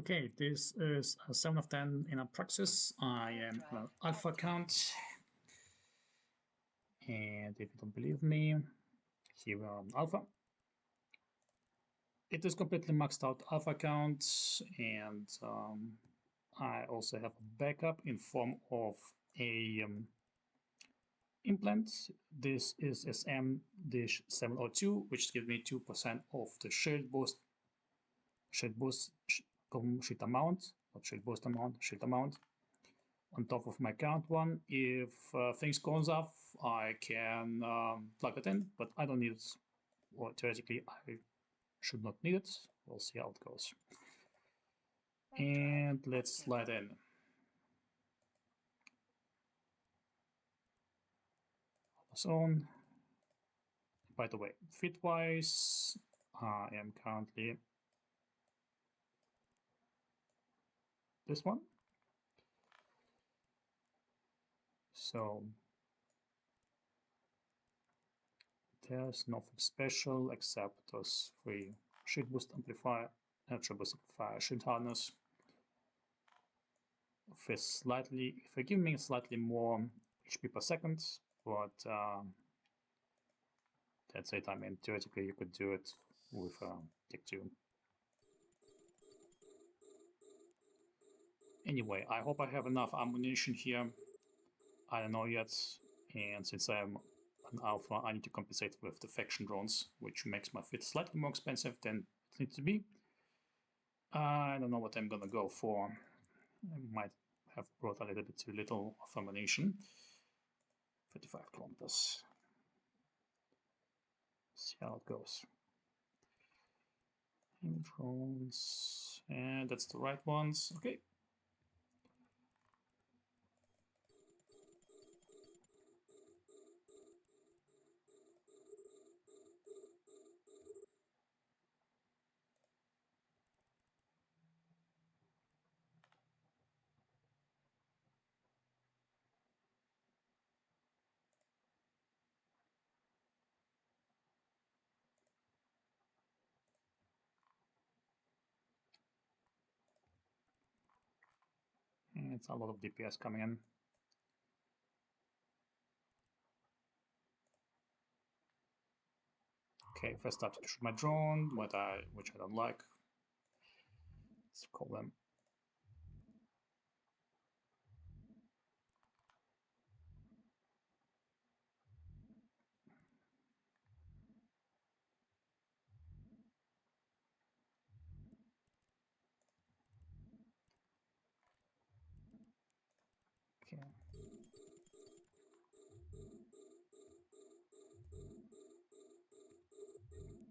Okay, this is a 7 of 10 in a Praxis. I am an alpha account. And if you don't believe me, here we are on alpha. It is completely maxed out alpha account, and I also have a backup in form of a implant. This is SM-702, which gives me 2% of the shield boost amount, not shield boost amount, shield amount. On top of my current one. If things goes off, I can plug it in, but I don't need it. Or theoretically, I should not need it. We'll see how it goes. And let's slide in. This on. By the way, fit-wise, I am currently this one. So there's nothing special except those 3 shield boost amplifier, boost amplifier, shield harness. If they give me slightly more HP per second, but that's it. I mean, theoretically, you could do it with Tick 2. Anyway, I hope I have enough ammunition here. I don't know yet, and since I'm an alpha, I need to compensate with the faction drones, which makes my fit slightly more expensive than it needs to be. I don't know what I'm gonna go for. I might have brought a little bit too little of ammunition. 35 kilometers. See how it goes. Drones, and that's the right ones. Okay. And it's a lot of DPS coming in. Okay, first start to shoot my drone, which I don't like. Let's call them. Okay.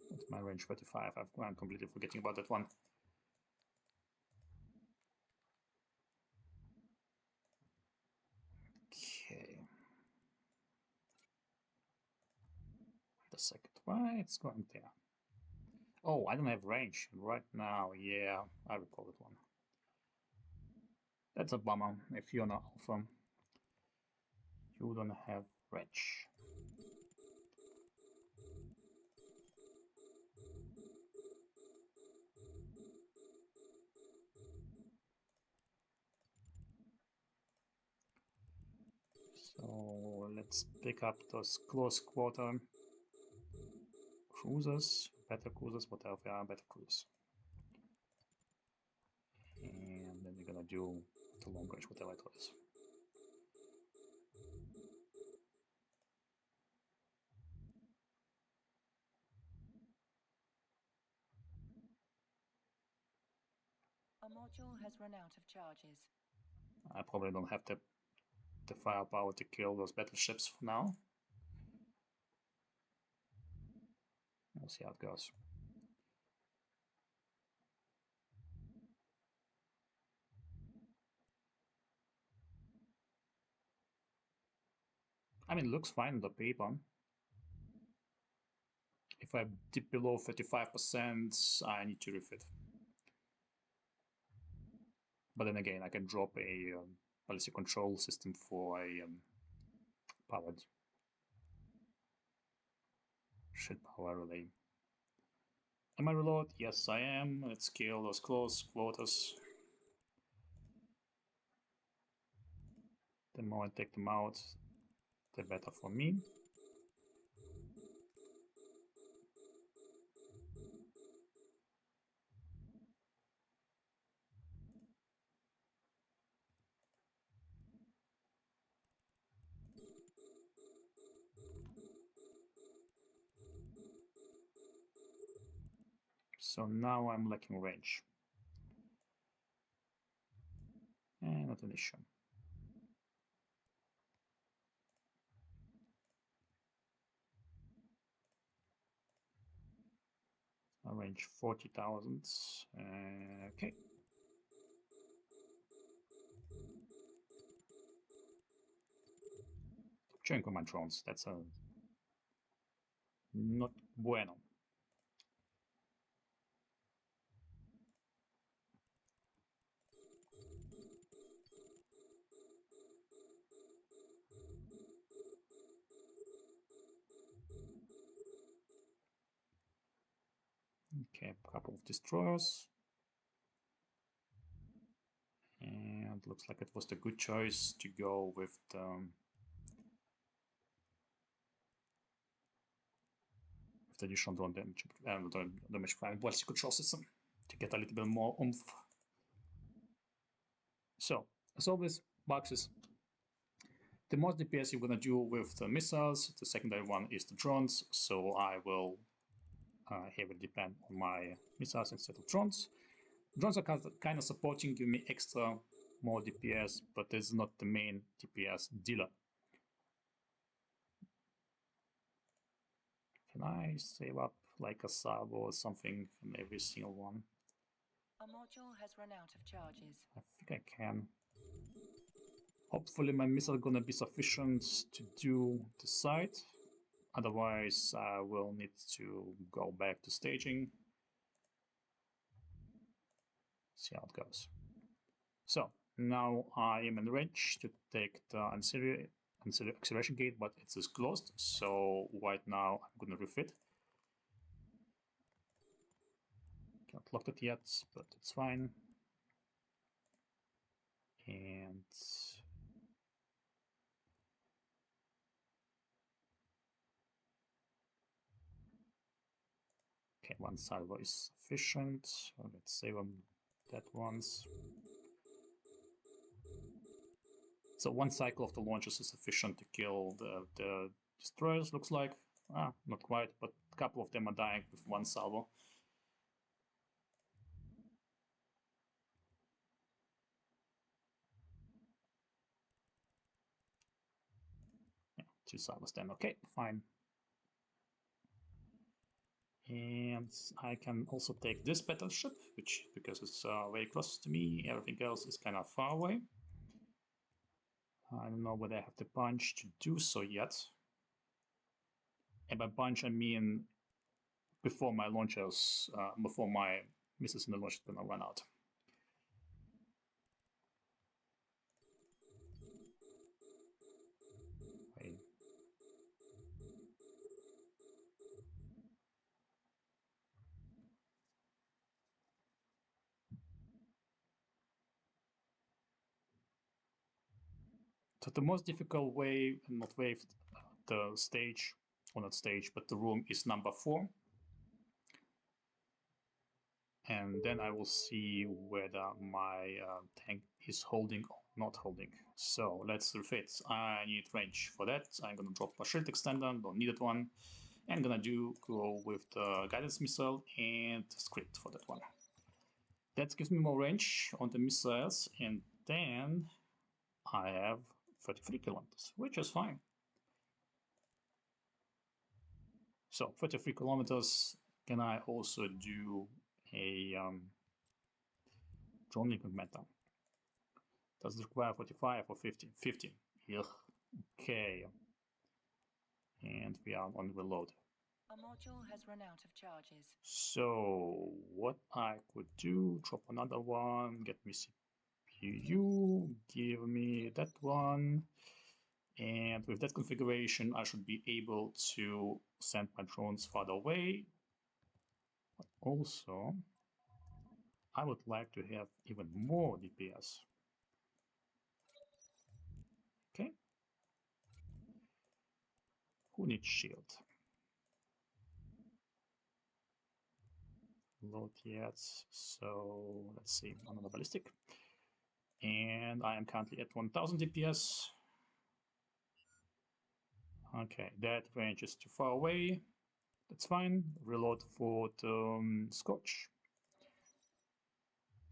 What's my range? 35. I'm completely forgetting about that one. Okay. Wait a second. Why it's going there? Oh, I don't have range right now. Yeah, I recall that one. That's a bummer. If you're not alpha, you don't have range. So let's pick up those close quarter cruisers, better cruisers, whatever they are, better cruisers. And then we're gonna do the long range, whatever it is. A module has run out of charges. I probably don't have the firepower to kill those battleships for now. We'll see how it goes. I mean, it looks fine on the paper. If I dip below 35%, I need to refit. But then again, I can drop a policy control system for a powered ship power relay. Am I reload? Yes, I am. Let's kill those close quarters. The more I take them out, the better for me. So now I'm lacking range. Not an issue. Range 40,000. Okay. Chunk of my drones. That's not bueno. Okay, a couple of destroyers. And looks like it was the good choice to go with the additional drone damage, firing ballistic control system to get a little bit more oomph. So, as always, boxes. The most DPS you're gonna do with the missiles. The secondary one is the drones, so I will heavily depend on my missiles instead of drones. Drones are kind of supporting, give me extra more DPS, but it's not the main DPS dealer. Can I save up like a salvo or something from every single one? A module has run out of charges. I think I can. Hopefully my missile gonna be sufficient to do the site. Otherwise I will need to go back to staging. See how it goes. So now I am in range to take the ancillary acceleration gate, but it is closed. So right now I'm gonna refit. Can't lock it yet, but it's fine. And okay, one salvo is sufficient. So let's save them that once. So one cycle of the launches is sufficient to kill the destroyers, looks like. Not quite, but a couple of them are dying with one salvo. Yeah, 2 salvos then. Okay, fine. And I can also take this battleship, which, because it's very close to me, everything else is kind of far away. I don't know whether I have the punch to do so yet. And by punch, I mean before my launchers, before my missiles in the launch is gonna run out. So the most difficult way, not wave, the stage, or not stage, but the room is number 4. And then I will see whether my tank is holding or not holding. So let's refit. I need range for that. I'm gonna drop a shield extender, don't need that one. And gonna go with the guidance missile and script for that one. That gives me more range on the missiles, and then I have 33 kilometers, which is fine. So 33 kilometers. Can I also do a drone link meta? Does it require 45 or 50? 50. Ugh. Okay. And we are on reload. A module has run out of charges. So what I could do, drop another one, get me CPU, give me that one. And with that configuration, I should be able to send my drones farther away. But also, I would like to have even more DPS. Okay. Who needs shield? Not yet. So let's see. Another ballistic. And I am currently at 1000 DPS. Okay, that range is too far away. That's fine. Reload for the Scourge.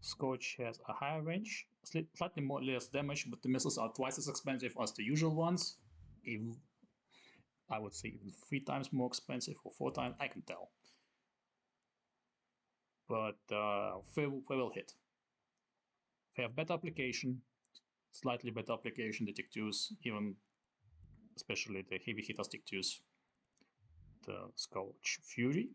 Scourge has a higher range, slightly more less damage, but the missiles are twice as expensive as the usual ones. I would say even 3 times more expensive or 4 times, I can tell. But they will hit. They have better application, slightly better application, the Tick-2s, even especially the heavy hitter Tick-2s. The Scourge Fury.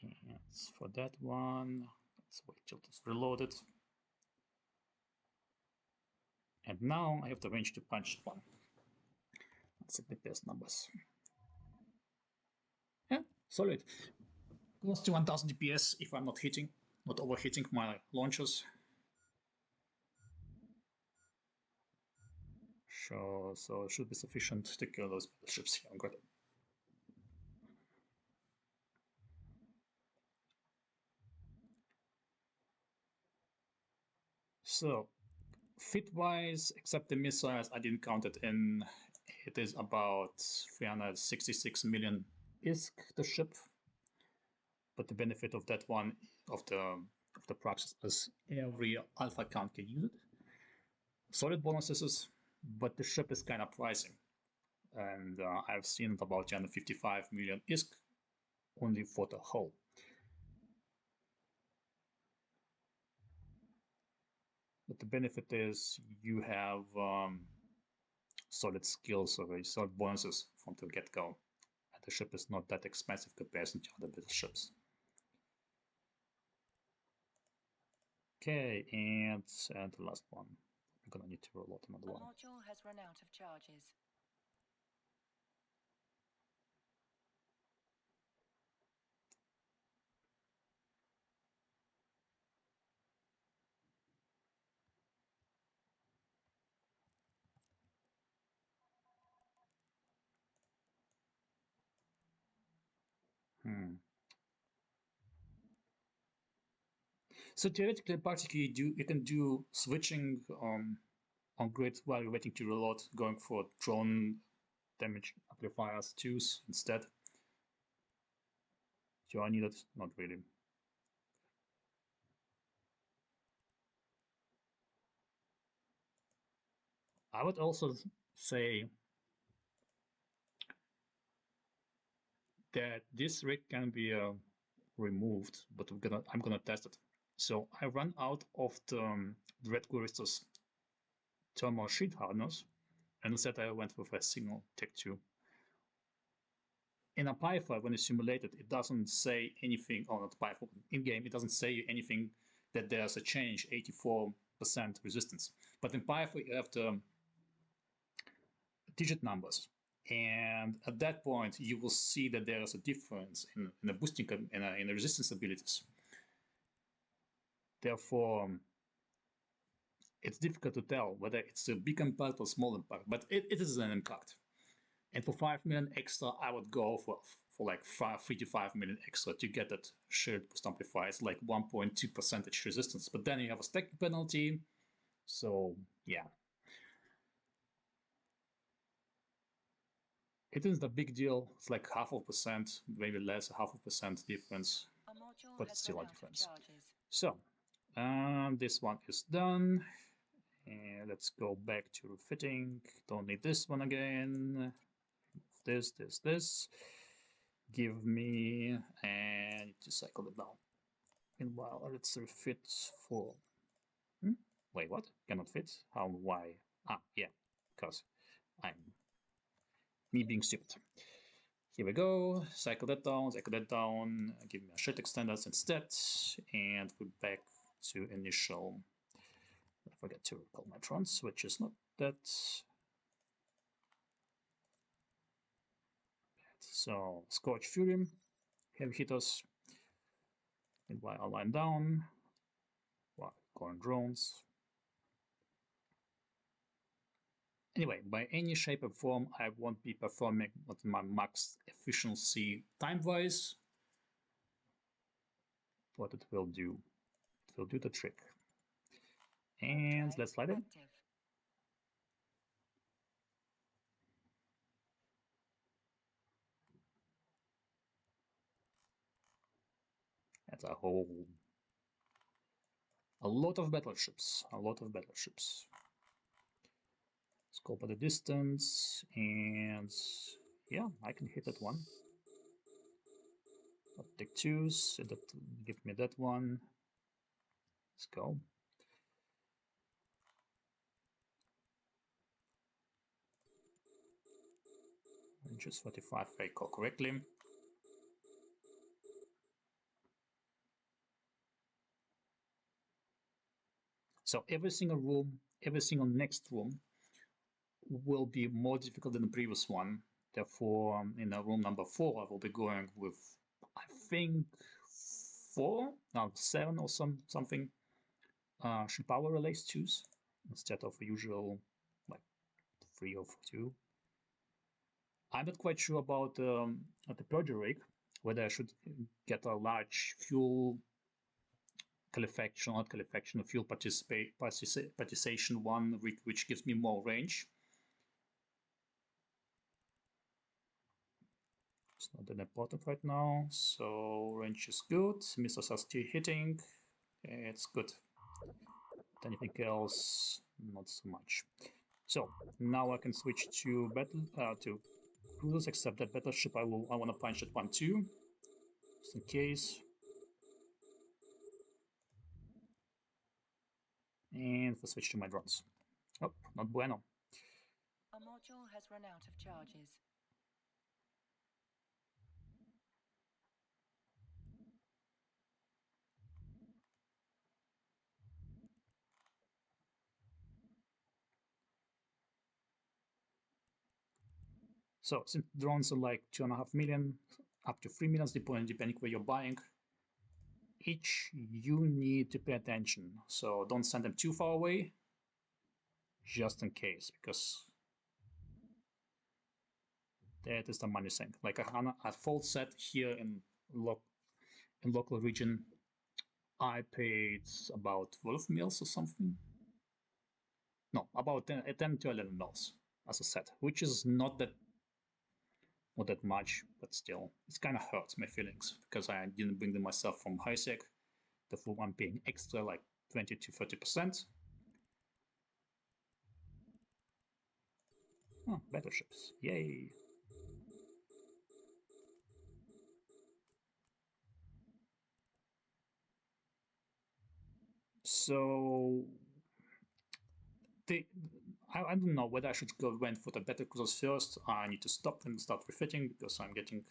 And for that one, let's wait till it's reloaded. And now I have the range to punch one. Let's set the best numbers. Yeah, solid. Close to 1000 DPS if I'm not overheating my launchers. Sure, so it should be sufficient to kill those battleships here. Good. So, fit-wise, except the missiles, I didn't count it in. It is about 366 million ISK, the ship. But the benefit of that one, of the Praxis, is every alpha count can use it. Solid bonuses, but the ship is kind of pricey. And I've seen it about 255 million ISK only for the hull. But the benefit is you have solid skills already, solid bonuses from the get-go. And the ship is not that expensive compared to other battleships. Okay, and the last one. I'm gonna need to roll out another one. The module has run out of charges. So theoretically, practically, you can do switching on grid while you're waiting to reload, going for drone damage amplifiers 2s instead. Do I need it? Not really. I would also say that this rig can be removed, but I'm gonna test it. So I run out of the Red Guristas thermal sheet hardeners, and instead I went with a single Tech-2. In a Python, when you simulate it, it doesn't say anything, or not Python, in-game, it doesn't say anything that there's a change, 84% resistance. But in Python, you have the digit numbers. And at that point, you will see that there is a difference in the boosting, in the resistance abilities. Therefore, it's difficult to tell whether it's a big impact or small impact, but it is an impact. And for 5 million extra, I would go for like 3 to 5 million extra to get that shared boost amplifier. It's like 1.2% resistance, but then you have a stacking penalty. So yeah, it isn't a big deal. It's like 0.5%, maybe less, 0.5% difference, but it's still a difference. So this one is done. And let's go back to refitting. Don't need this one again. This. Give me, and to cycle it down. Meanwhile, let's refit for. Wait, what? Cannot fit? How? Why? Ah, yeah, because I'm me being stupid. Here we go. Cycle that down. Give me a shirt extenders instead, and we're back to initial. I forget to recall my trons, which is not that. So Scourge Fury, heavy hitters. And while I line down, while going drones. Anyway, by any shape or form, I won't be performing at my max efficiency time-wise, but it will do. It will do the trick. And let's slide it. That's a lot of battleships, Scope at the distance, and yeah, I can hit that one. I'll take twos, so that give me that one. Let's go. Just 45 if I recall correctly. So every single room, every single next room will be more difficult than the previous one. Therefore, in room number 4, I will be going with, I think, 7 or something ship power relays twos instead of the usual like 3 or 2. I'm not quite sure about the Purger rig, whether I should get a large fuel fuel participation one, which gives me more range. It's not that important right now, so range is good. Missiles are still hitting. It's good. But anything else, not so much. So now I can switch to to cruisers, except that battleship I want to punch at 1-2, just in case. And we'll switch to my drones. Oh, not bueno. A module has run out of charges. So since drones are like 2.5 million, up to 3 million, depending where you're buying, each you need to pay attention. So don't send them too far away, just in case, because that is the money sink. Like a full set here in local region, I paid about 12 mils or something. No, about 10 to 11 mils as a set, which is not that much, but still, it's kind of hurts my feelings because I didn't bring them myself from HiSec. Therefore, I'm paying extra like 20 to 30%. Oh, battleships, yay! So I don't know whether I should went for the battle cruisers first. I need to stop and start refitting because I'm getting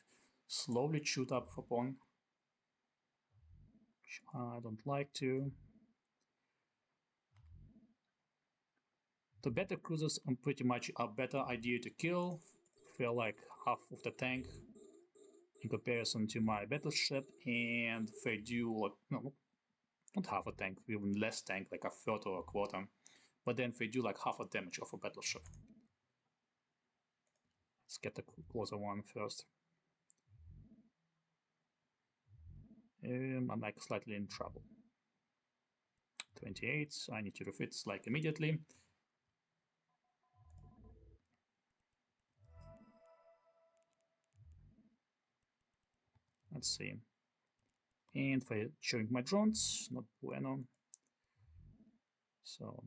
slowly chewed up upon. I don't like to. The battle cruisers are pretty much a better idea to kill. Feel like half of the tank in comparison to my battleship, and they do no, not half a tank, even less tank, like a third or a quarter. But then they do like half a damage of a battleship. Let's get the closer one first. I'm like slightly in trouble. 28, I need to refit like immediately. Let's see. And for showing my drones, not bueno. So,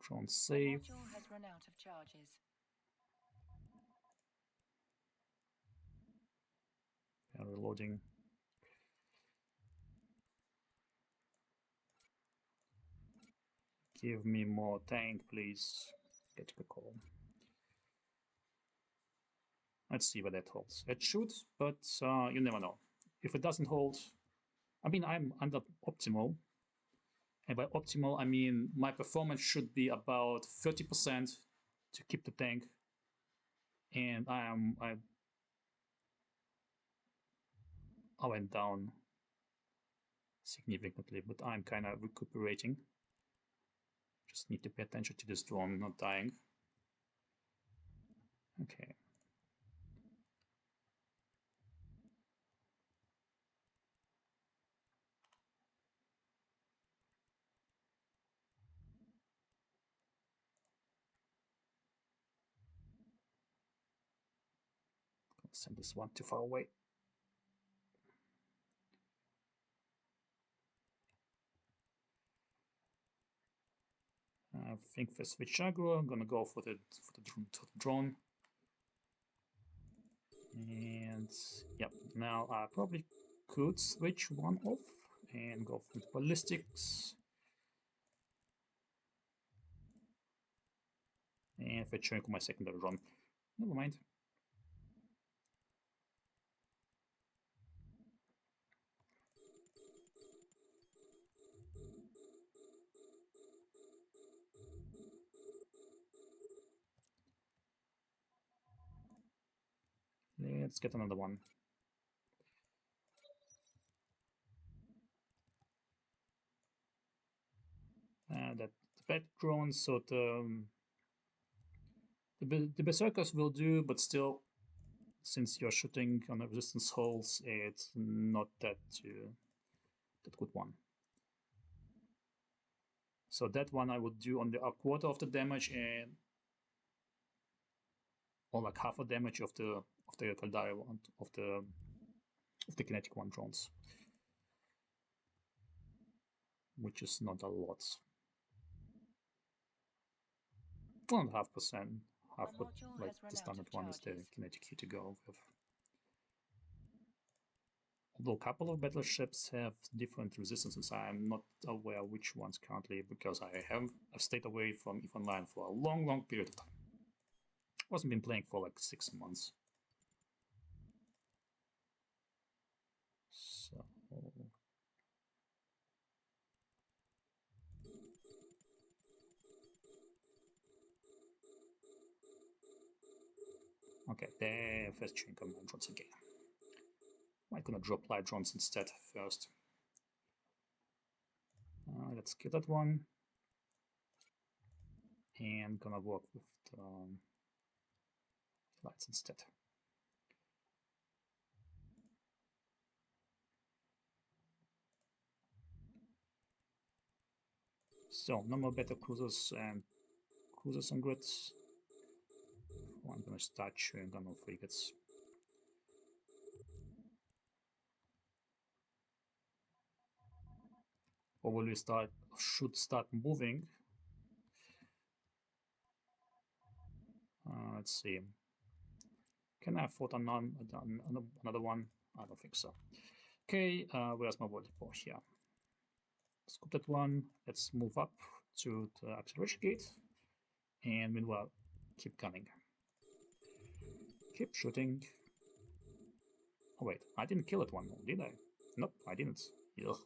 drone save. The module has run out of charges. Reloading. Give me more tank, please. Get the call. Let's see where that holds. It should, but you never know. If it doesn't hold, I mean, I'm under optimal. And by optimal, I mean my performance should be about 30% to keep the tank. And I went down significantly, but I'm kind of recuperating. Just need to pay attention to this drone not dying. Okay. Send this one too far away. I think for switch aggro, I'm gonna go for the drone. And yep, now I probably could switch one off and go for ballistics. And fetch my secondary drone. Never mind. Let's get another one. That bad drone, so the berserkers will do, but still, since you're shooting on the resistance holes, it's not that good one. So that one I would do on a quarter of the damage and or like half a damage of the Caldari one of the Kinetic one drones, which is not a lot. 1.5%, half what like the standard one is the Kinetic here to go with. Although a couple of battleships have different resistances, I'm not aware which ones currently because I've stayed away from EVE Online for a long period of time. Wasn't been playing for like 6 months. So okay, there first chain command drones again. I'm gonna drop light drones instead first. Let's kill that one. And gonna work with the lights instead. So, no more battle cruisers and cruisers on grids. I'm gonna start shooting on frigates. Probably should start moving. Let's see. Can I afford another one? I don't think so. Okay, where's my volley ball here? Scoop that one. Let's move up to the acceleration gate. And meanwhile, keep gunning. Keep shooting. Oh wait, I didn't kill that one, did I? Nope, I didn't. Ugh.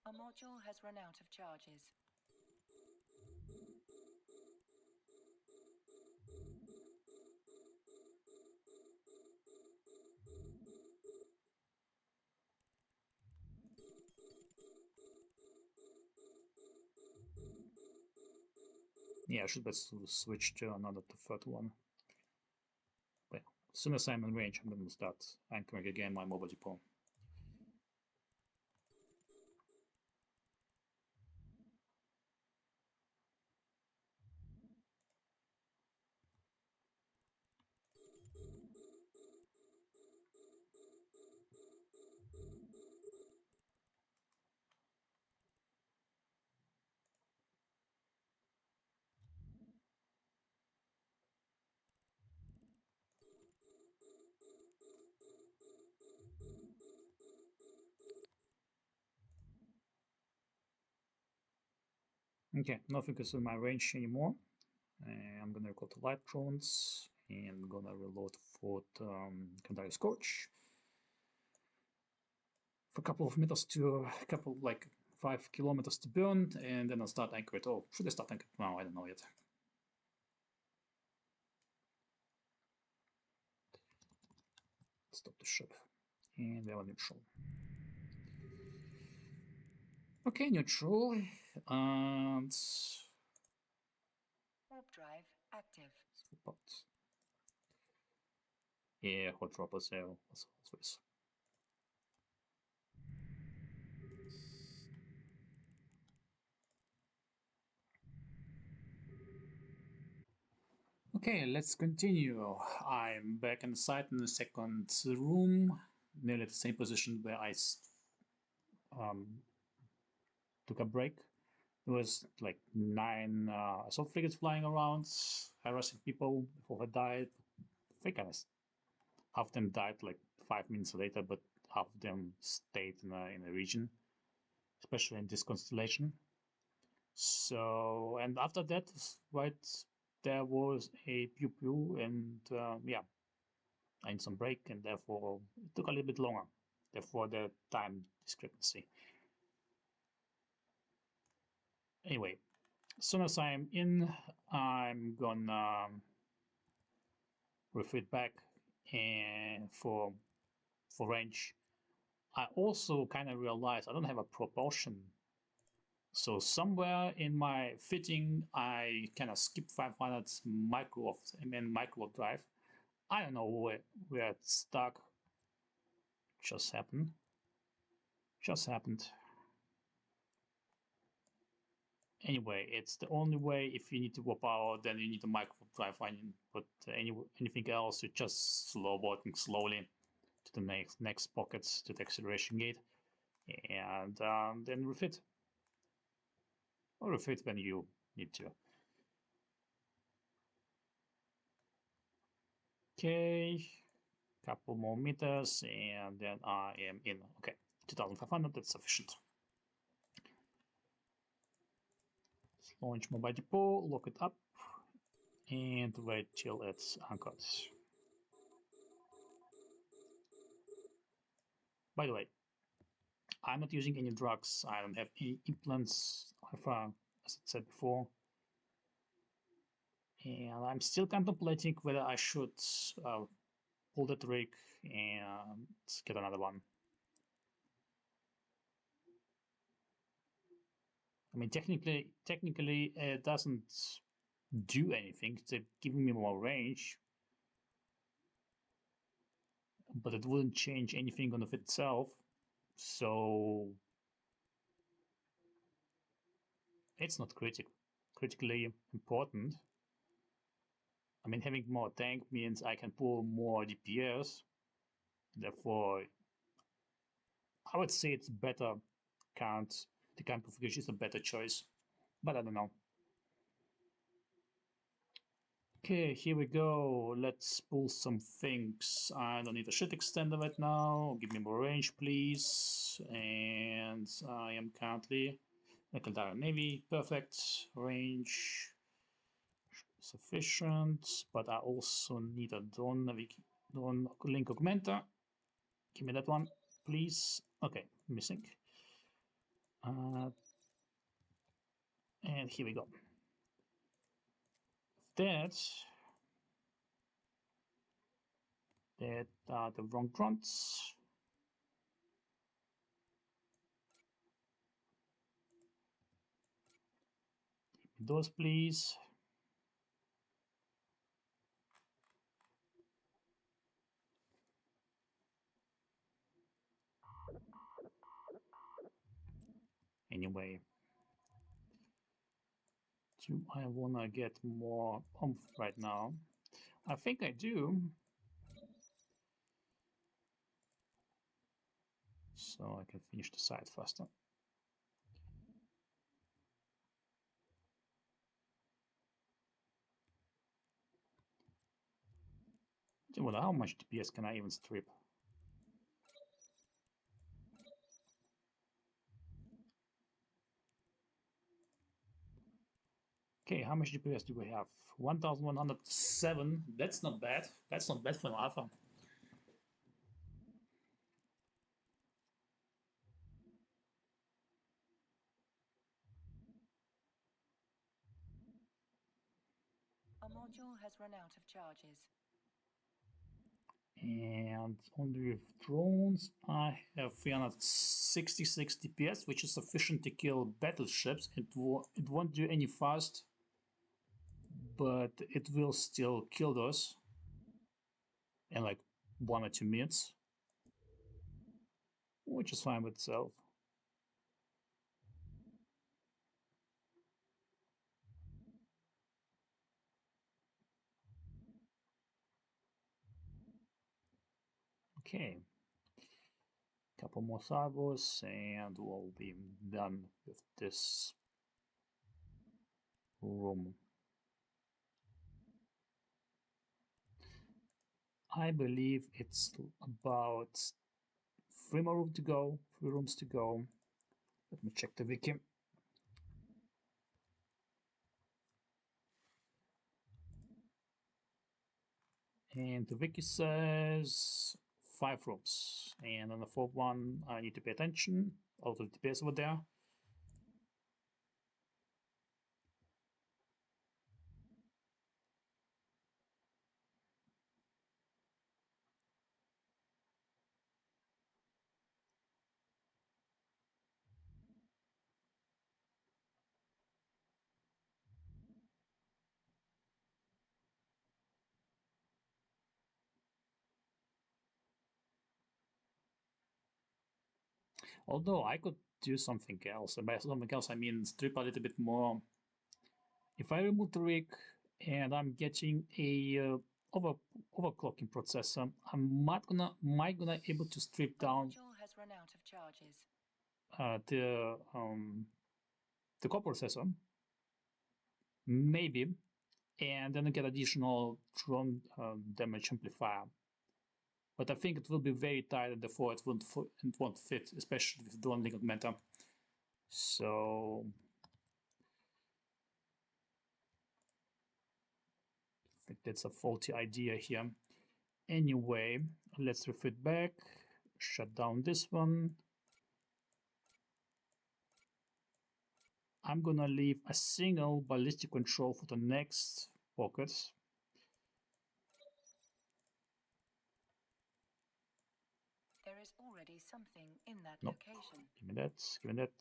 A module has run out of charges. Yeah, I should switch to the third one. Well, as soon as I'm in range, I'm gonna start anchoring again my mobile depot. Okay, nothing is in my range anymore. I'm gonna record the light drones and gonna reload for the Scourge for a couple of meters to a couple, like 5 kilometers to burn, and then I'll start anchor it. Oh, should I start anchor it now? I don't know yet. Stop the ship, and we have a neutral. Okay, neutral, and Warp drive active. Yeah, hot droppers there as always. Okay, let's continue. I'm back inside in the second room, nearly at the same position where I took a break. There was like 9 assault frigates flying around, harassing people before they died. I think half of them died like 5 minutes later, but half of them stayed in a region, especially in this constellation. So, and after that, right, there was a pew pew, and yeah, I need some break, and therefore it took a little bit longer. Therefore, the time discrepancy. Anyway, as soon as I'm in, I'm gonna refit back and for range. I also kind of realized I don't have a propulsion. So somewhere in my fitting, I kind of skipped 500 micro drive. I don't know where it's stuck. Just happened. Just happened. Anyway, it's the only way. If you need to warp out, then you need a micro drive. But anything else, you're just slowboating slowly to the next pockets to the acceleration gate, and then refit. Or refit when you need to. Okay, couple more meters, and then I am in. Okay, 2,500. That's sufficient. Launch mobile depot, lock it up, and wait till it's anchored. By the way, I'm not using any drugs. I don't have any implants, alpha, as I said before. And I'm still contemplating whether I should pull the trick and get another one. I mean, technically, it doesn't do anything. It's giving me more range, but it wouldn't change anything on of itself. So it's not critically important. I mean, having more tank means I can pull more DPS. Therefore, I would say it's better. The count configuration is a better choice, but I don't know. Okay, here we go. Let's pull some things. I don't need a shit extender right now. Give me more range, please. And I am currently Ecuador Navy. Perfect. Range sufficient, but I also need a drone link augmenter. Give me that one, please. Okay, missing. And here we go. That are the wrong drones. Those, please. Anyway, do I wanna get more oomph right now? I think I do. So I can finish the site faster. Well, how much DPS can I even strip? Okay, how much DPS do we have? 1107. That's not bad. That's not bad for an alpha. A module has run out of charges. And only with drones, I have 366 DPS, which is sufficient to kill battleships. It won't do any fast, but it will still kill those in like 1 or 2 minutes, which is fine with itself. Okay, couple more salvos and we'll be done with this room. I believe it's about 3 more rooms to go, 3 rooms to go. Let me check the wiki. And the wiki says 5 rooms. And on the 4th one, I need to pay attention. All the DPS over there. Although I could do something else. And by something else, I mean strip a little bit more. If I remove the rig and I'm getting a overclocking processor, might gonna able to strip down Has run out of charges. The core processor, maybe, and then I get additional drone damage amplifier. But I think it will be very tight, and therefore it won't fit, especially with drone link augmenter. So I think that's a faulty idea here. Anyway, let's refit back, shut down this one. I'm gonna leave a single ballistic control for the next pocket. There is already something in that Nope. location. Give me that, give me that.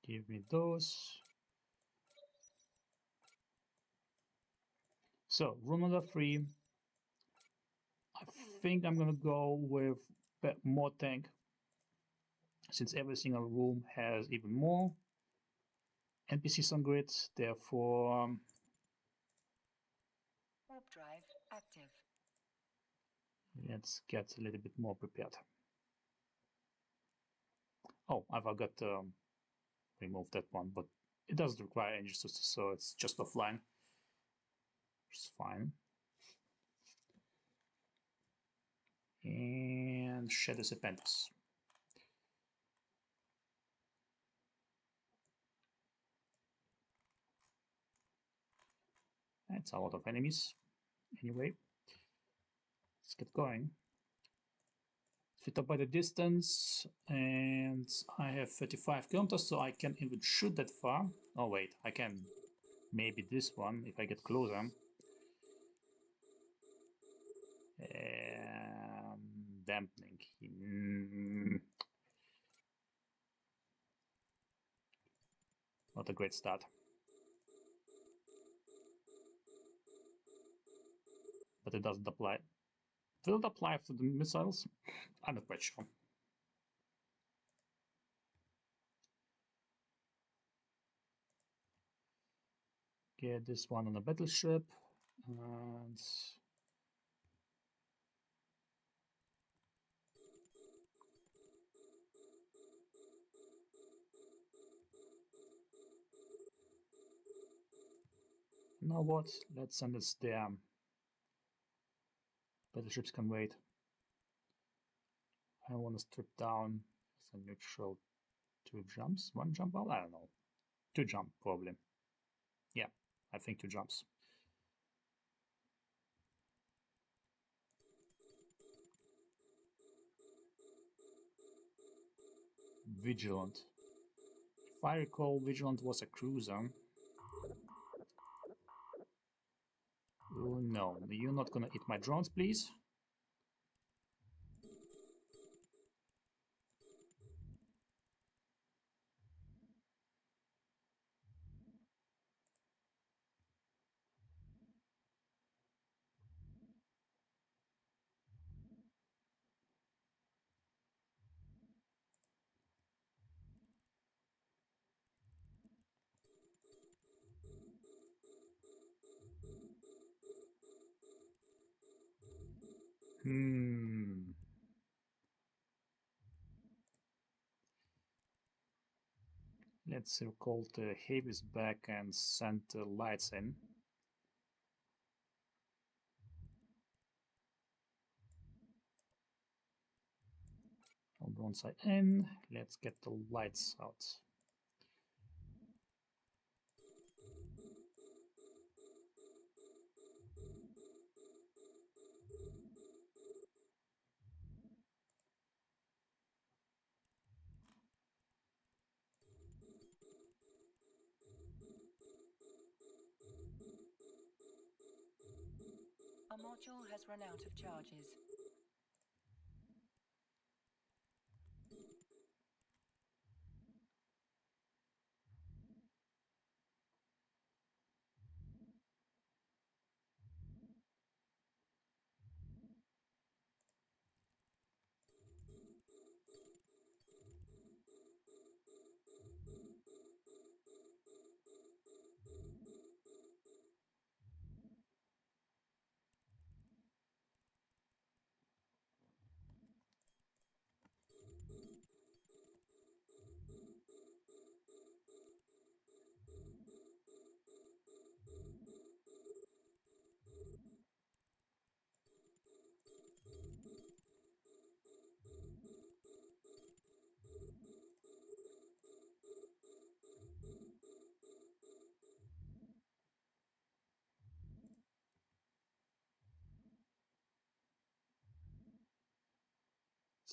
Give me those. So, room number 3. I think I'm gonna go with more tank, since every single room has even more NPCs on grid. Therefore, Warp drive active. let's get a little bit more prepared. Oh, I forgot to remove that one, but it doesn't require any resources, so it's just offline, which is fine. And Shadow Serpentis. That's a lot of enemies. Anyway, let's get going. Fit up by the distance, and I have 35 kilometers, so I can even shoot that far. Oh wait, I can maybe this one if I get closer. Dampening. Not a great start. But it doesn't apply. Will it apply to the missiles? I'm not quite sure. Get this one on a battleship. And you know what? Let's send this there. Battleships can wait. I want to strip down as a neutral 2 jumps. 1 jump out? I don't know. 2 jump, probably. Yeah, I think 2 jumps. Vigilant. If I recall, Vigilant was a cruiser. Oh no, you're not gonna eat my drones, please? Let's call the heavies back and send the lights in. On one side in, let's get the lights out. A module has run out of charges.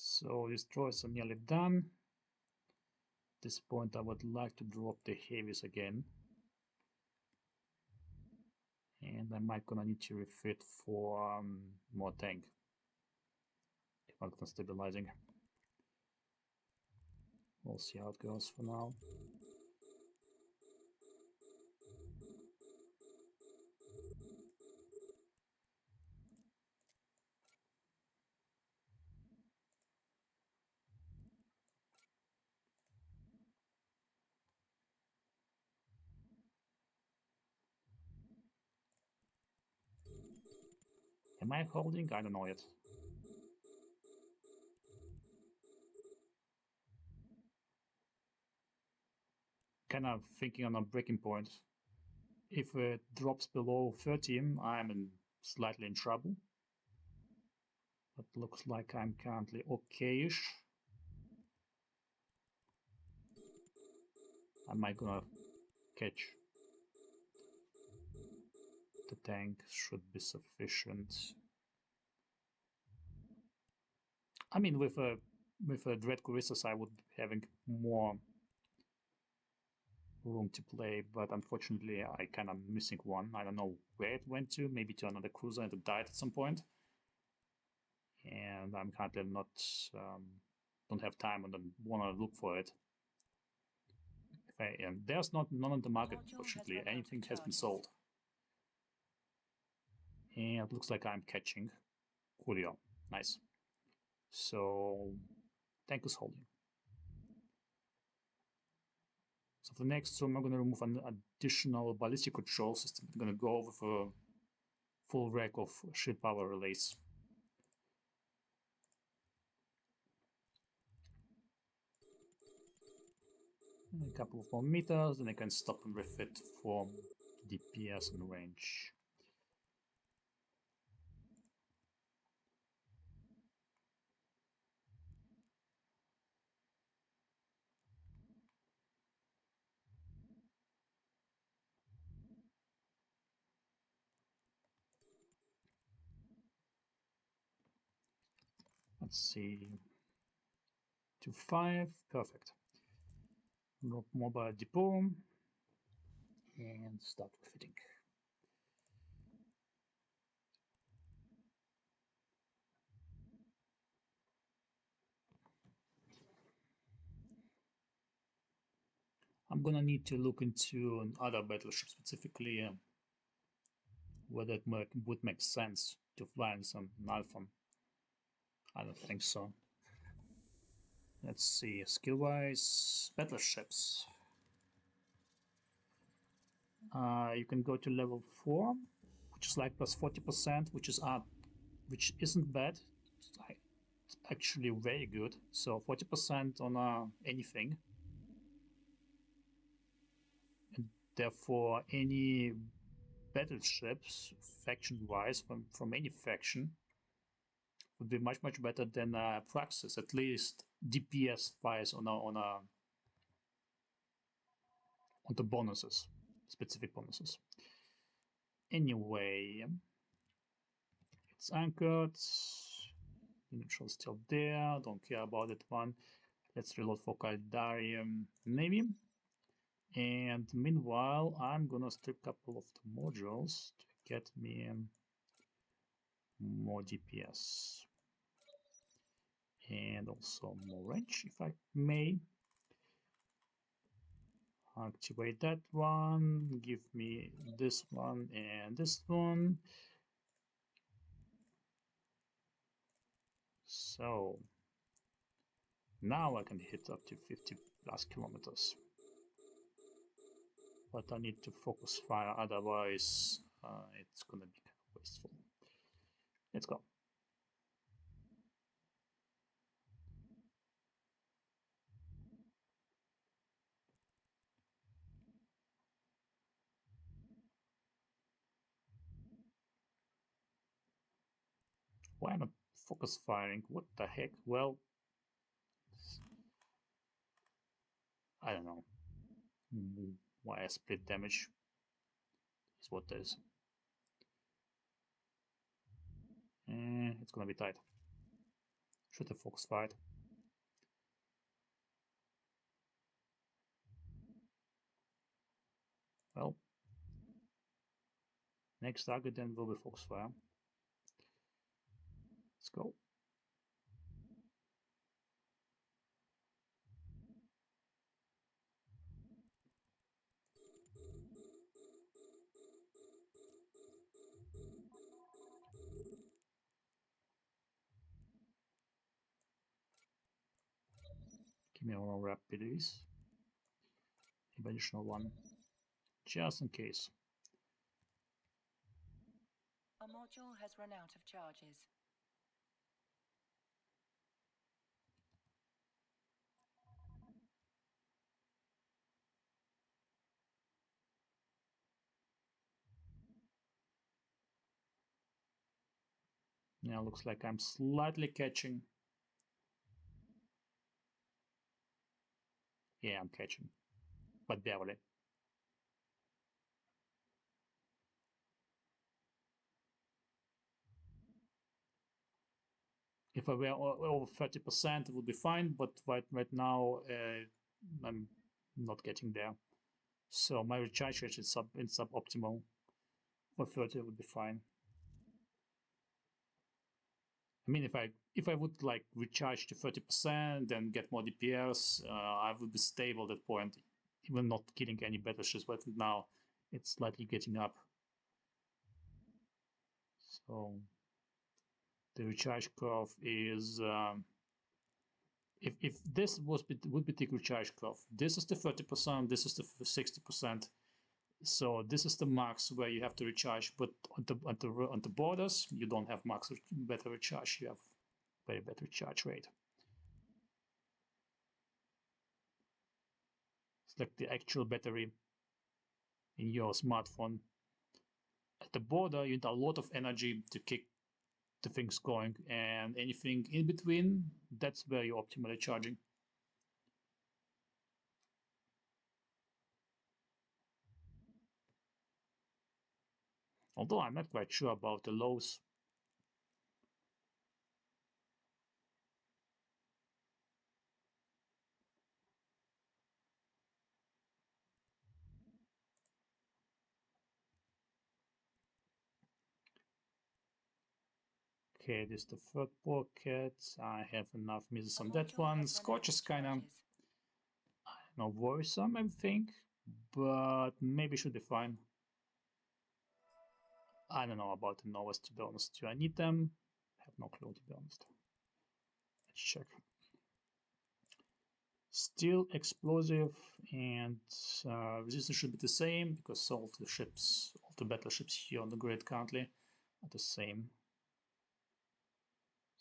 So destroys are nearly done. At this point I would like to drop the heavies again. And I might gonna need to refit for more tank. If I'm not stabilizing. We'll see how it goes for now. Am I holding? I don't know yet. Kind of thinking on a breaking point. If it drops below 13, I'm slightly in trouble. But looks like I'm currently okay-ish. I might gonna catch. The tank should be sufficient. I mean, with a Dread Guristas, I would be having more room to play, but unfortunately, I kind of missing one. I don't know where it went to. Maybe to another cruiser and it died at some point. And I'm currently not don't have time and don't want to look for it. And there's none on the market, unfortunately. Anything has been sold. And it looks like I'm catching Julio. Nice. So tank is holding. So for the next room, I'm going to remove an additional ballistic control system. I'm going to go with a full rack of shield power relays. A couple of more meters, then I can stop and refit for DPS and range. Let's see. To 5, perfect. Mobile depot and start refitting. I'm gonna need to look into another battleship, specifically whether it would make sense to fly in some Alpha. I don't think so. Let's see, skill-wise, battleships. You can go to level 4, which is like plus 40%, which isn't bad. It's actually very good. So 40% on anything, and therefore any battleships, faction-wise, from any faction, would be much better than Praxis. At least DPS-wise on the bonuses, specific bonuses. Anyway, it's anchored. Neutral still there. Don't care about that one. Let's reload for Caldarium Navy. And meanwhile, I'm gonna strip a couple of the modules to get me more DPS. And also more range, if I may. Activate that one, give me this one and this one. So now I can hit up to 50 plus kilometers. But I need to focus fire, otherwise it's gonna be kind of wasteful. Let's go. Why not focus firing? What the heck? Well, I don't know. Why I split damage is what it is. It's gonna be tight. Should have focus fired. Well, next target then will be focus fire. Let's go. Give me more rapidities. Additional one, just in case. A module has run out of charges. Now looks like I'm slightly catching. Yeah, I'm catching, but barely. If I were over 30%, it would be fine, but right now I'm not getting there. So my recharge rate is suboptimal. For 30 would be fine. I mean, if I would like recharge to 30% and get more DPS, I would be stable at that point, even not killing any battleships. But now it's slightly getting up. So the recharge curve is if this would be the recharge curve. This is the 30%. This is the 60%. So this is the max where you have to recharge, but on the borders you don't have max better recharge. You have very bad recharge rate. It's like the actual battery in your smartphone. At the border, you need a lot of energy to keep the things going, and anything in between, that's where you're optimally charging. Although I'm not quite sure about the lows. Okay, this is the third pocket. I have enough misses on that one. Scourge is kind of worrisome, I think, but maybe should be fine. I don't know about the Novas, to be honest. Do I need them? I have no clue, to be honest. Let's check. Still explosive, and resistance should be the same because all the battleships here on the grid currently are the same.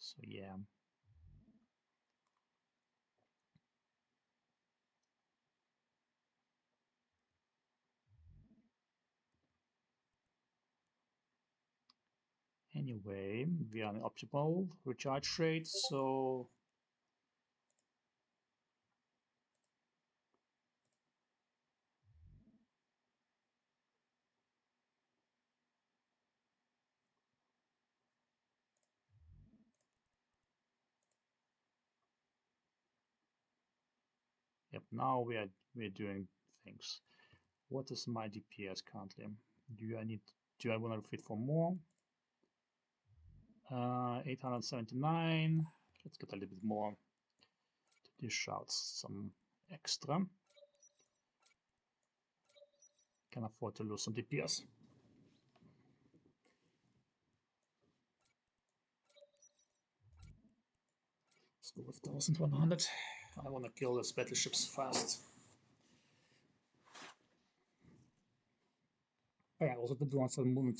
So yeah. Anyway, we are in optimal recharge rate, so yep, now we're doing things. What is my DPS currently? Do I want to refit for more? 879. Let's get a little bit more to dish out some extra. Can afford to lose some DPS. Let's go with 1100. I want to kill these battleships fast. Oh yeah, also the drones are moving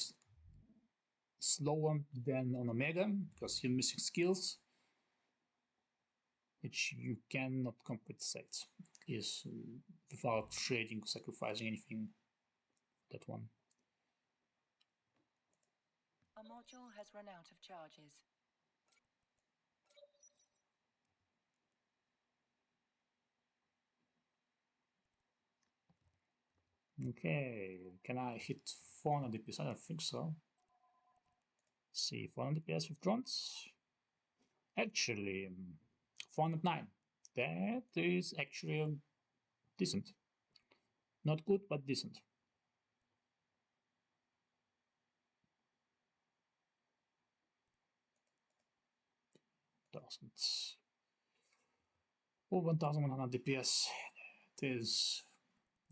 slower than on Omega because you're missing skills, which you cannot compensate is without trading, sacrificing anything. That one. A module has run out of charges. Okay, can I hit 400 DPS? I don't think so. Let's see, 400 DPS with drones? Actually, 409. That is actually decent. Not good, but decent. Oh, 1100 DPS. That is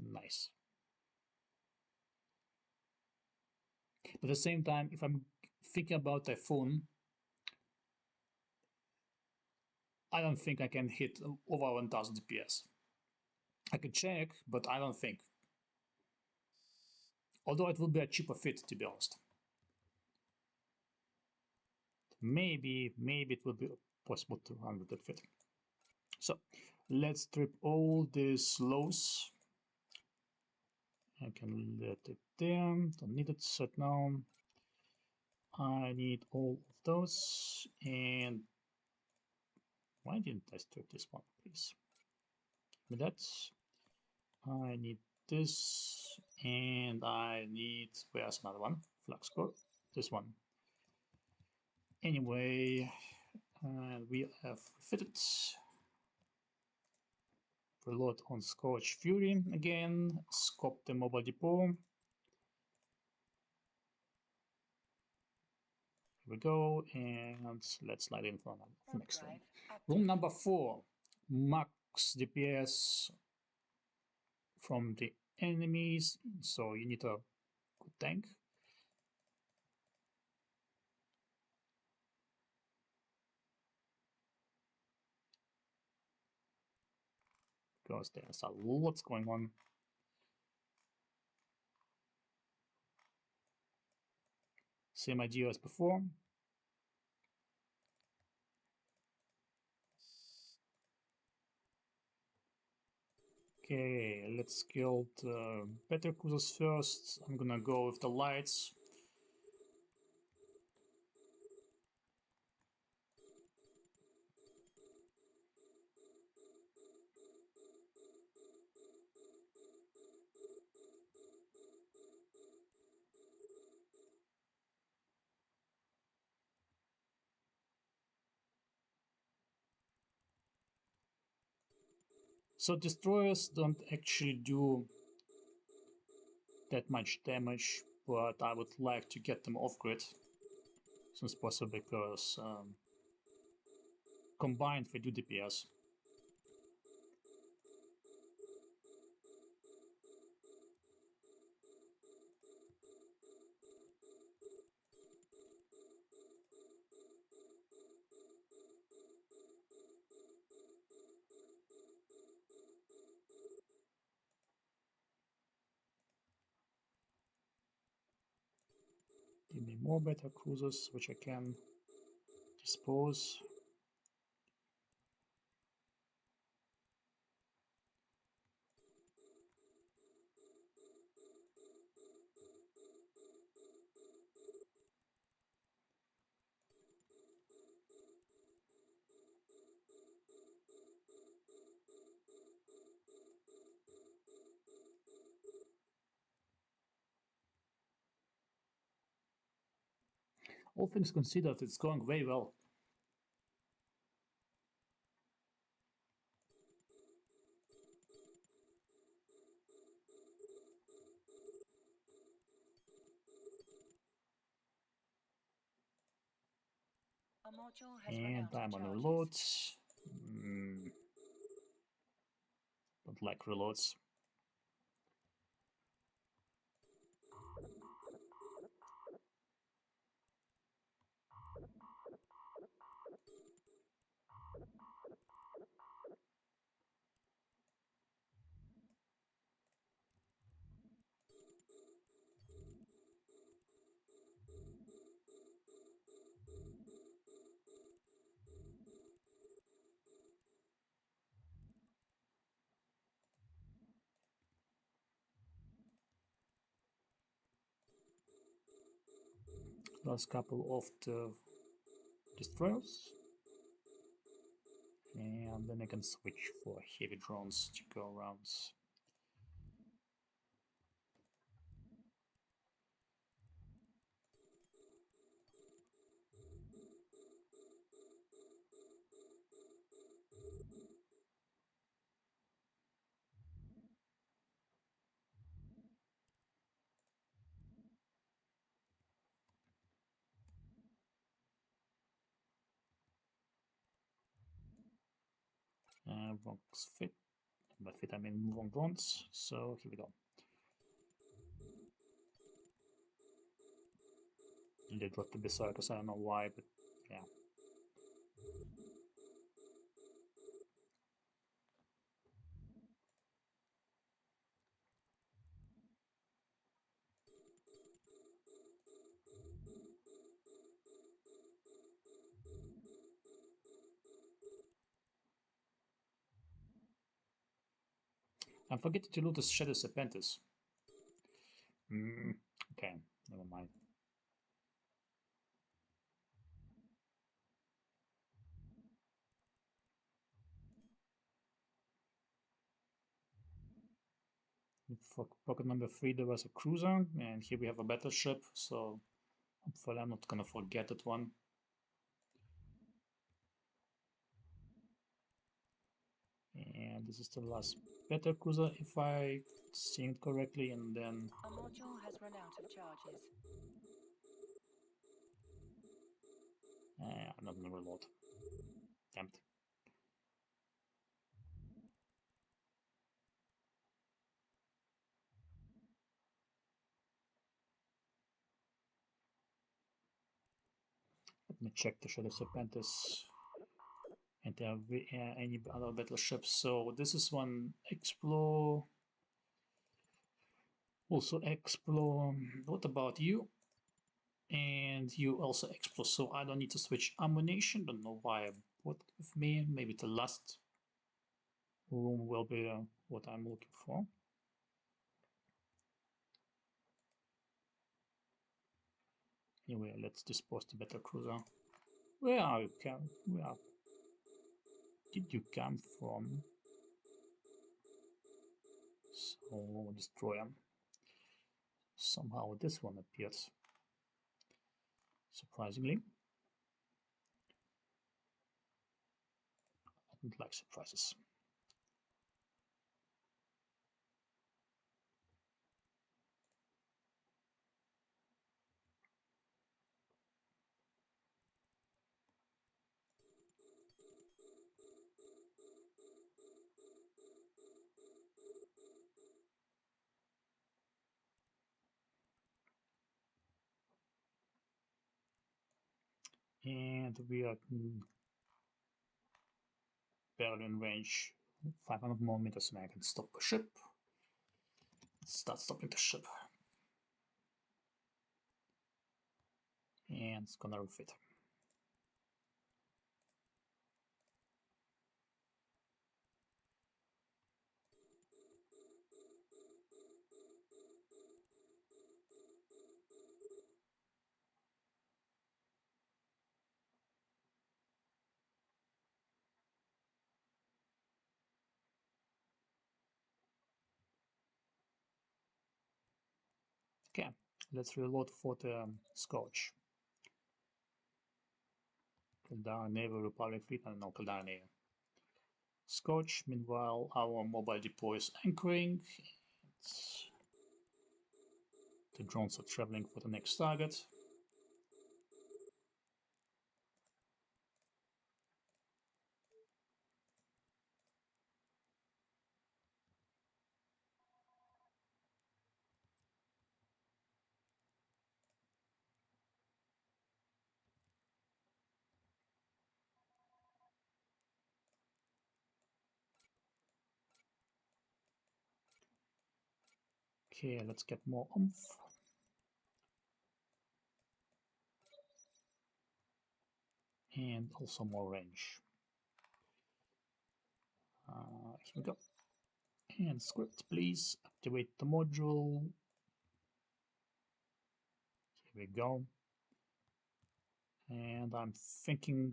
nice. But at the same time, if I'm thinking about Typhoon, I don't think I can hit over 1000 DPS. I can check, but I don't think. Although it will be a cheaper fit, to be honest. Maybe it will be possible to run with that fit. So let's strip all these lows. I can let it there. Don't need it right now. I need all of those. And why didn't I strip this one, please? Give me that. I need this, and I need, where's another one? Flux core, this one. Anyway, we have fitted. Reload on Scourge Fury again, scope the mobile depot. Here we go, and let's slide in for the next one. Room number 4, max DPS from the enemies, so you need a good tank. Because there's a lot going on. Same idea as before. Okay, let's kill the better cruisers first. I'm gonna go with the lights. So destroyers don't actually do that much damage, but I would like to get them off grid. soon as possible because combined they do DPS. Give me more better cruisers, which I can dispose. All things considered, it's going very well. A module has run And out I'm of on charges. reloads. Don't like reloads. Last couple of the destroyers. And then I can switch for heavy drones to go around. Wrong fit. By fit I mean wrong drones. So here we go. They dropped the berserkers, I don't know why, but yeah. I'm forgetting to loot the Shadow Serpentis. Okay, never mind. For pocket number 3 there was a cruiser, and here we have a battleship, so hopefully I'm not gonna forget that one. And this is the last battle cruiser if I see it correctly, and then A module has run out of charges. I'm not gonna reload. Damn it. Let me check the Shadow Serpentis and any other battleships. So this is one explore. Also explore. What about you? And you also explore. So I don't need to switch ammunition. Don't know why I bought it with me. Maybe the last room will be what I'm looking for. Anyway, let's dispose the battle cruiser. Where are you? Where did you come from? So destroy them. Somehow this one appears. Surprisingly. I don't like surprises. And we are barely in range. 500 more meters and I can stop the ship. Start stopping the ship. And it's gonna refit. Okay, let's reload for the Scourge. Caldara Naval Republic Fleet, I don't know, Caldara Naval. Scourge, meanwhile, our mobile depot is anchoring. The drones are traveling for the next target. Okay, let's get more oomph. And also more range. Here we go. And script, please. Activate the module. Here we go. And I'm thinking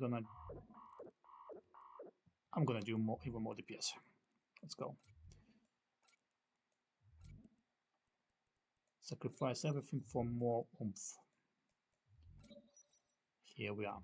I'm gonna do even more DPS. Let's go. Sacrifice everything for more oomph. Here we are.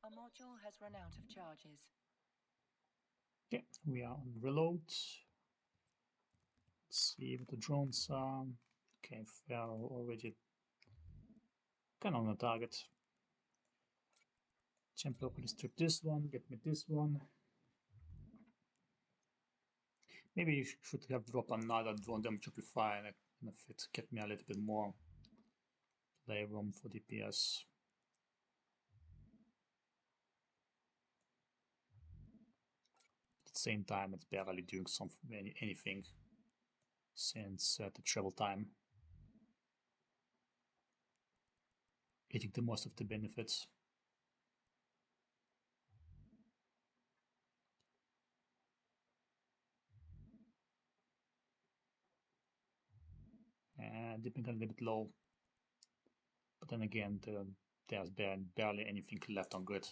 A module has run out of charges. Okay, we are on reload. Let's see if the drones are. Okay, they are already kind of on the target. Temporarily strip this one, get me this one. Maybe you should have dropped another drone damage amplifier and if it get me a little bit more playroom for DPS. At the same time, it's barely doing anything since the travel time. Getting the most of the benefits. Dipping a little bit low. But then again, there's barely anything left on grid.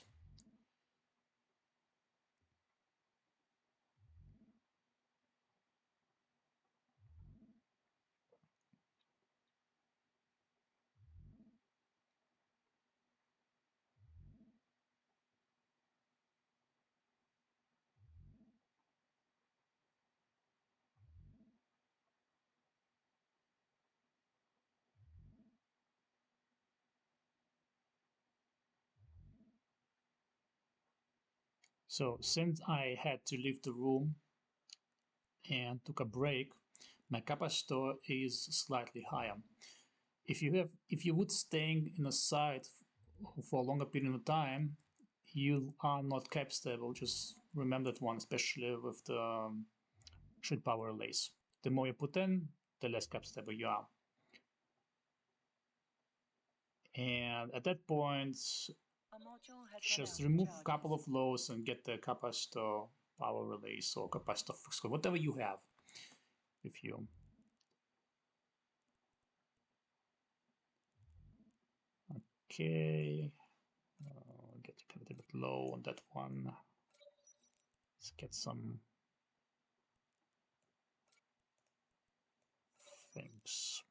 So since I had to leave the room and took a break, my capacitor is slightly higher. If you would staying in a site for a longer period of time, you are not cap stable. Just remember that one, especially with the shield power relays. The more you put in, the less cap stable you are. And at that point, just remove a couple of lows and get the capacitor power relays or capacitor fixed, whatever you have with you. Okay, get a little bit low on that one. Let's get some things.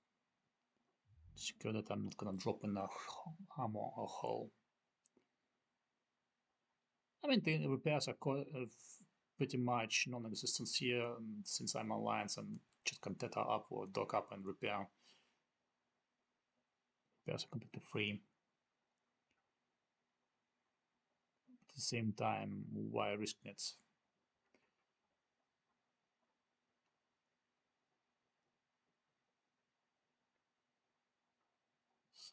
It's good that I'm not gonna drop in a armor or hull. I mean, the repairs are pretty much non-existent here, and since I'm alliance, I'm just can tether up or dock up and repair. Repairs are completely free. At the same time, why risking it?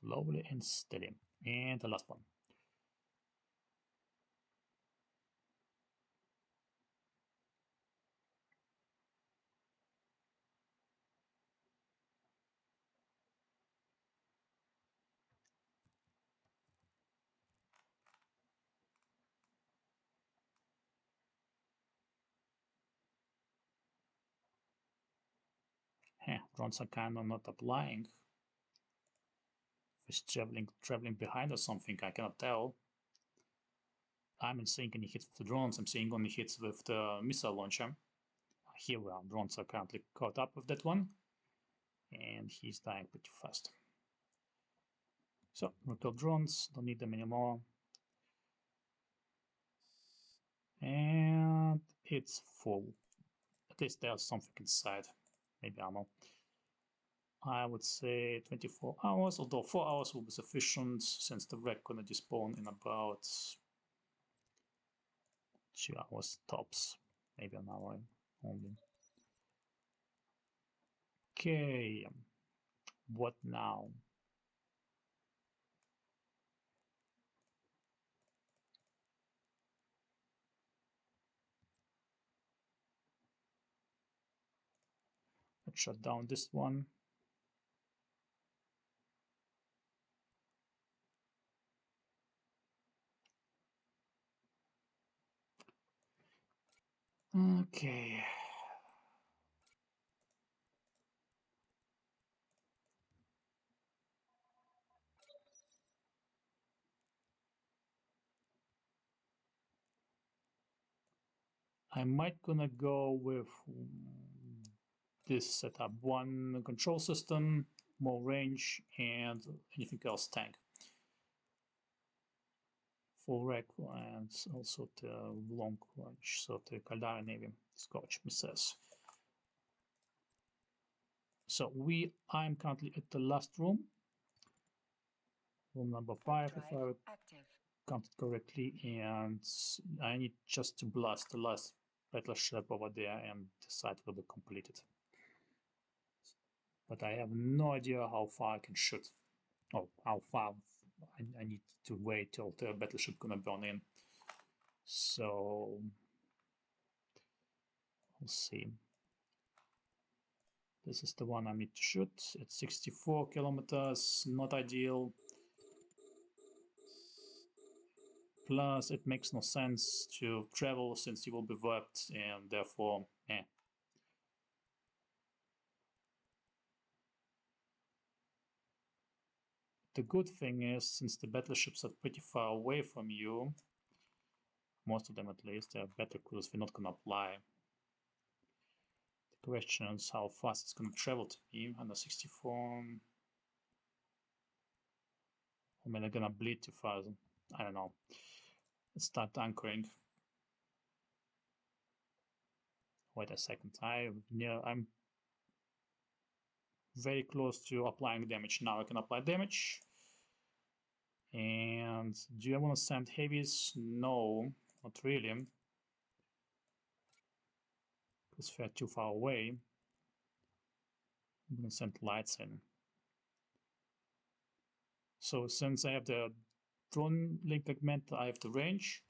Slowly and steady. And the last one. Drones are kind of not applying. If it's traveling behind or something, I cannot tell. I'm not seeing any hits with the drones, I'm seeing only hits with the missile launcher. Here we are, drones are currently caught up with that one. And he's dying pretty fast. So, repair drones, don't need them anymore. And it's full. At least there's something inside. Maybe ammo. I would say 24 hours, although 4 hours will be sufficient since the wreck gonna despawn in about 2 hours tops. Maybe an hour only. Okay, what now? Let's shut down this one. Okay. I might gonna go with this setup. One control system, more range, and anything else tank. Full rack and also the long range, so the Caldara Navy Scourge missiles. So I'm currently at the last room. Room number 5, if I counted correctly, and I need just to blast the last battleship over there and the site will be completed. But I have no idea how far I can shoot. Oh, how far I need to wait till the battleship gonna burn in. So we'll see. This is the one I need to shoot at 64 kilometers, not ideal. Plus, it makes no sense to travel since you will be wiped, and therefore, The good thing is, since the battleships are pretty far away from you, most of them at least, they have battle crews, we're not gonna apply. The question is how fast it's gonna travel to me, under 64. Or maybe they're gonna bleed too fast, I don't know. Let's start anchoring. Wait a second, I'm very close to applying damage. Now I can apply damage. And do I want to send heavies? No, not really. Because they're too far away. I'm going to send lights in. So since I have the drone link augment, I have the range.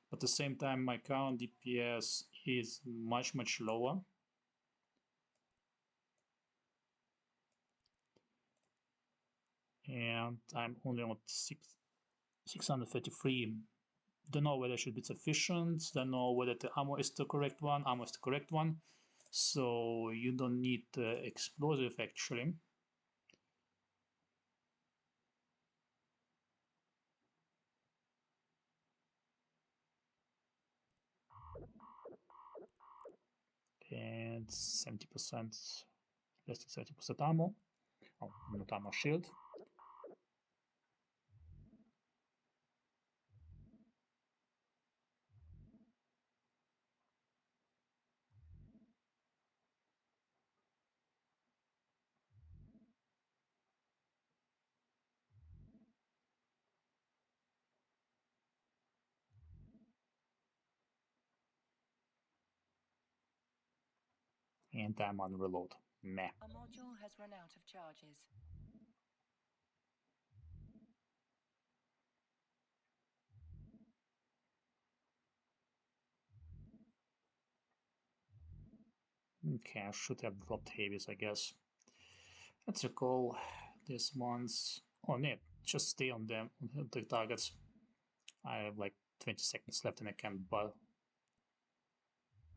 But at the same time, my current DPS is much, much lower. And I'm only on 633 Don't know whether it should be sufficient, don't know whether the ammo is the correct one, ammo is the correct one. So you don't need the explosive actually. And 70%, less than 30% ammo. Oh, not armor, shield. And I'm on reload. Meh. A module has run out of charges. Okay, I should have dropped heavies, I guess. Let's recall this one's. Oh, no, just stay on them, on the targets. I have like 20 seconds left and I can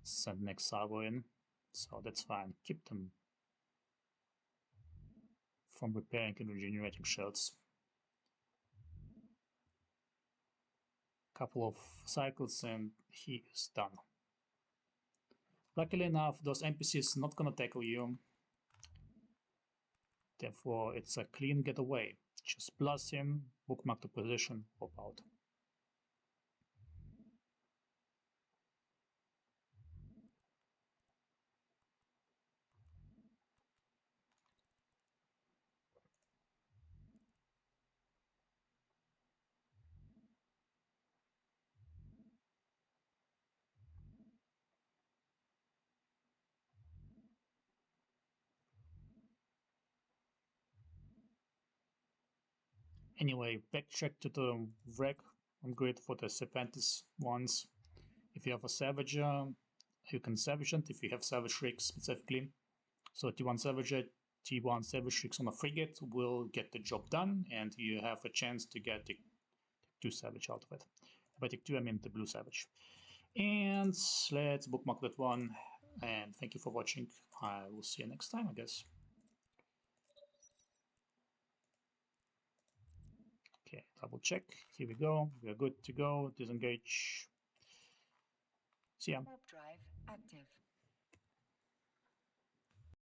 send next salvo in. So that's fine. Keep them from repairing and regenerating shells. Couple of cycles and he is done. Luckily enough, those NPCs not gonna tackle you. Therefore, it's a clean getaway. Just blast him, bookmark the position, hop out. Anyway, backtrack to the wreck on grid for the Serpentis ones. If you have a Savager, you can Savage it if you have Savage rigs specifically. So T1 Savager, T1 Savage rigs on a frigate will get the job done, and you have a chance to get the 2 Savage out of it. By Tick 2, I mean the Blue Savage. And let's bookmark that one, and thank you for watching. I will see you next time, I guess. Okay, double check. Here we go. We are good to go. Disengage. See ya. Warp drive active.